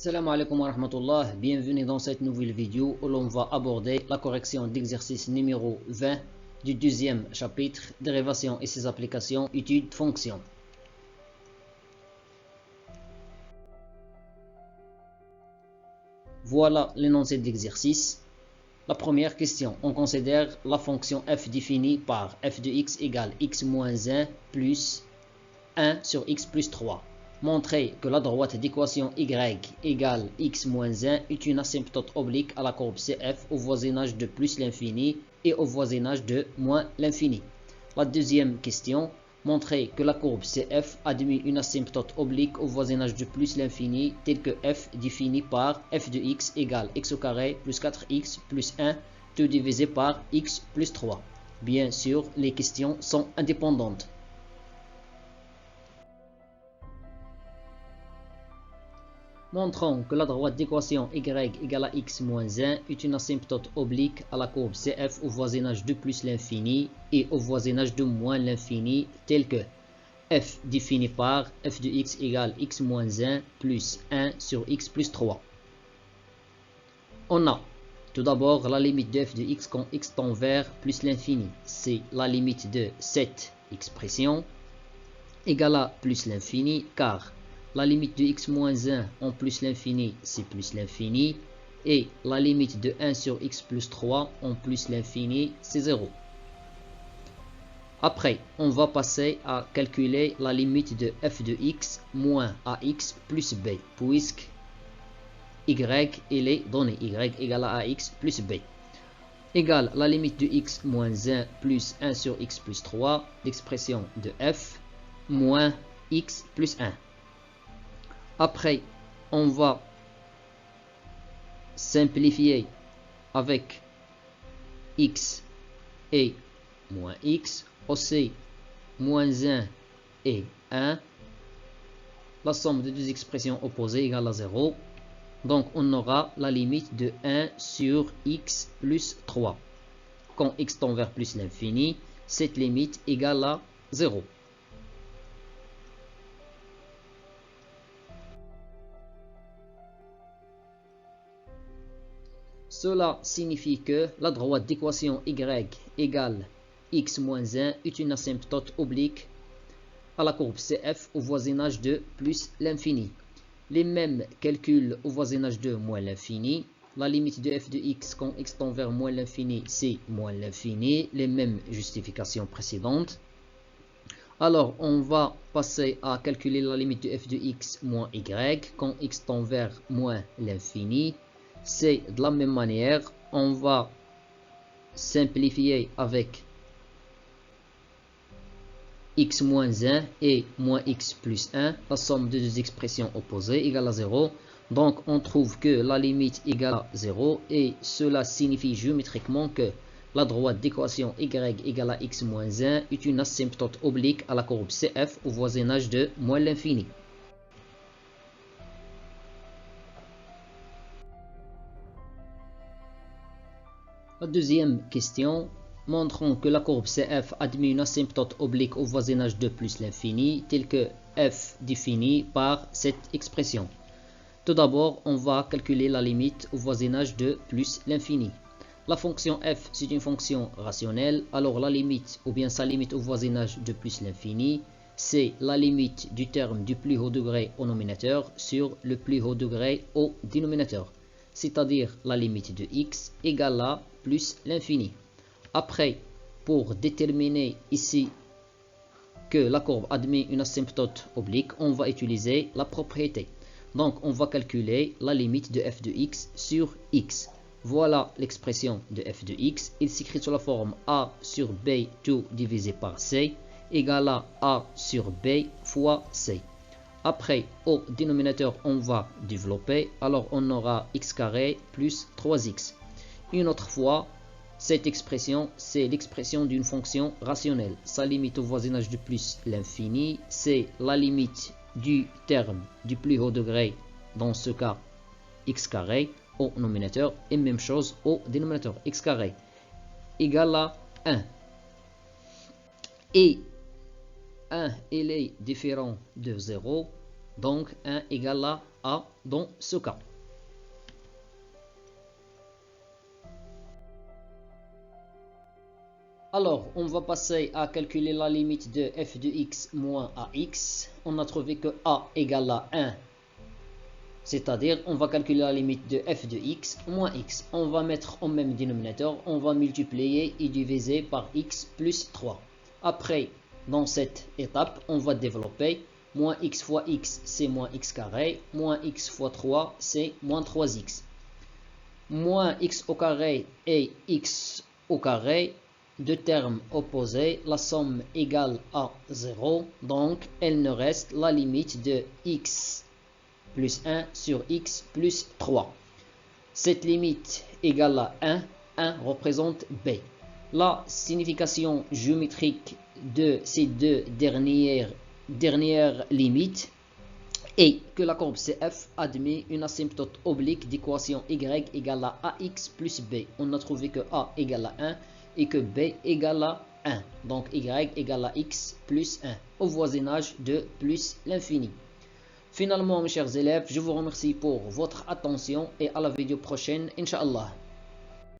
Salam alaikum wa rahmatullah, bienvenue dans cette nouvelle vidéo où l'on va aborder la correction d'exercice numéro 20 du deuxième chapitre, dérivation et ses applications, études, fonctions. Voilà l'énoncé d'exercice. La première question, on considère la fonction f définie par f de x égale x moins 1 plus 1 sur x plus 3. Montrer que la droite d'équation y égale x moins 1 est une asymptote oblique à la courbe CF au voisinage de plus l'infini et au voisinage de moins l'infini. La deuxième question, montrer que la courbe CF admet une asymptote oblique au voisinage de plus l'infini telle que f définie par f de x égale x au carré plus 4x plus 1 tout divisé par x plus 3. Bien sûr, les questions sont indépendantes. Montrons que la droite d'équation y égale à x moins 1 est une asymptote oblique à la courbe CF au voisinage de plus l'infini et au voisinage de moins l'infini tel que f défini par f de x égale x moins 1 plus 1 sur x plus 3. On a tout d'abord la limite de f de x quand x tend vers plus l'infini. C'est la limite de cette expression égale à plus l'infini car la limite de x moins 1 en plus l'infini, c'est plus l'infini. Et la limite de 1 sur x plus 3 en plus l'infini, c'est 0. Après, on va passer à calculer la limite de f de x moins ax plus b, puisque y il est donné, y égale à ax plus b. Égale la limite de x moins 1 plus 1 sur x plus 3, l'expression de f, moins x plus 1. Après, on va simplifier avec x et moins x, aussi moins 1 et 1. La somme de deux expressions opposées égale à 0. Donc, on aura la limite de 1 sur x plus 3. Quand x tend vers plus l'infini, cette limite égale à 0. Cela signifie que la droite d'équation y égale x moins 1 est une asymptote oblique à la courbe CF au voisinage de plus l'infini. Les mêmes calculs au voisinage de moins l'infini. La limite de f de x quand x tend vers moins l'infini, c'est moins l'infini. Les mêmes justifications précédentes. Alors, on va passer à calculer la limite de f de x moins y quand x tend vers moins l'infini. C'est de la même manière, on va simplifier avec x moins 1 et moins x plus 1, la somme de deux expressions opposées égale à 0. Donc on trouve que la limite égale à 0 et cela signifie géométriquement que la droite d'équation y égale à x moins 1 est une asymptote oblique à la courbe CF au voisinage de moins l'infini. La deuxième question, montrons que la courbe CF admet une asymptote oblique au voisinage de plus l'infini, telle que f définie par cette expression. Tout d'abord, on va calculer la limite au voisinage de plus l'infini. La fonction f, c'est une fonction rationnelle, alors la limite, ou bien sa limite au voisinage de plus l'infini, c'est la limite du terme du plus haut degré au nominateur sur le plus haut degré au dénominateur, c'est-à-dire la limite de x égale à plus l'infini. Après, pour déterminer ici que la courbe admet une asymptote oblique, on va utiliser la propriété. Donc, on va calculer la limite de f de x sur x. Voilà l'expression de f de x. Il s'écrit sous la forme a sur b tout divisé par c égale à a sur b fois c. Après, au dénominateur, on va développer. Alors, on aura x carré plus 3x. Une autre fois, cette expression, c'est l'expression d'une fonction rationnelle. Sa limite au voisinage de plus l'infini, c'est la limite du terme du plus haut degré, dans ce cas x carré, au nominateur, et même chose au dénominateur, x carré, égale à 1. Et 1, il est différent de 0, donc 1 égale à A dans ce cas. Alors, on va passer à calculer la limite de f de x moins ax. On a trouvé que a égale à 1. C'est-à-dire, on va calculer la limite de f de x moins x. On va mettre au même dénominateur, on va multiplier et diviser par x plus 3. Après, dans cette étape, on va développer. Moins x fois x, c'est moins x carré. Moins x fois 3, c'est moins 3x. Moins x au carré et x au carré, deux termes opposés, la somme égale à 0. Donc, elle nous reste la limite de x plus 1 sur x plus 3. Cette limite égale à 1. 1 représente b. La signification géométrique de ces deux dernières limites est que la courbe CF admet une asymptote oblique d'équation y égale à ax plus b. On a trouvé que a égale à 1 et que b égale à 1. Donc y égale à x plus 1 au voisinage de plus l'infini. Finalement, mes chers élèves, je vous remercie pour votre attention et à la vidéo prochaine, Inch'Allah.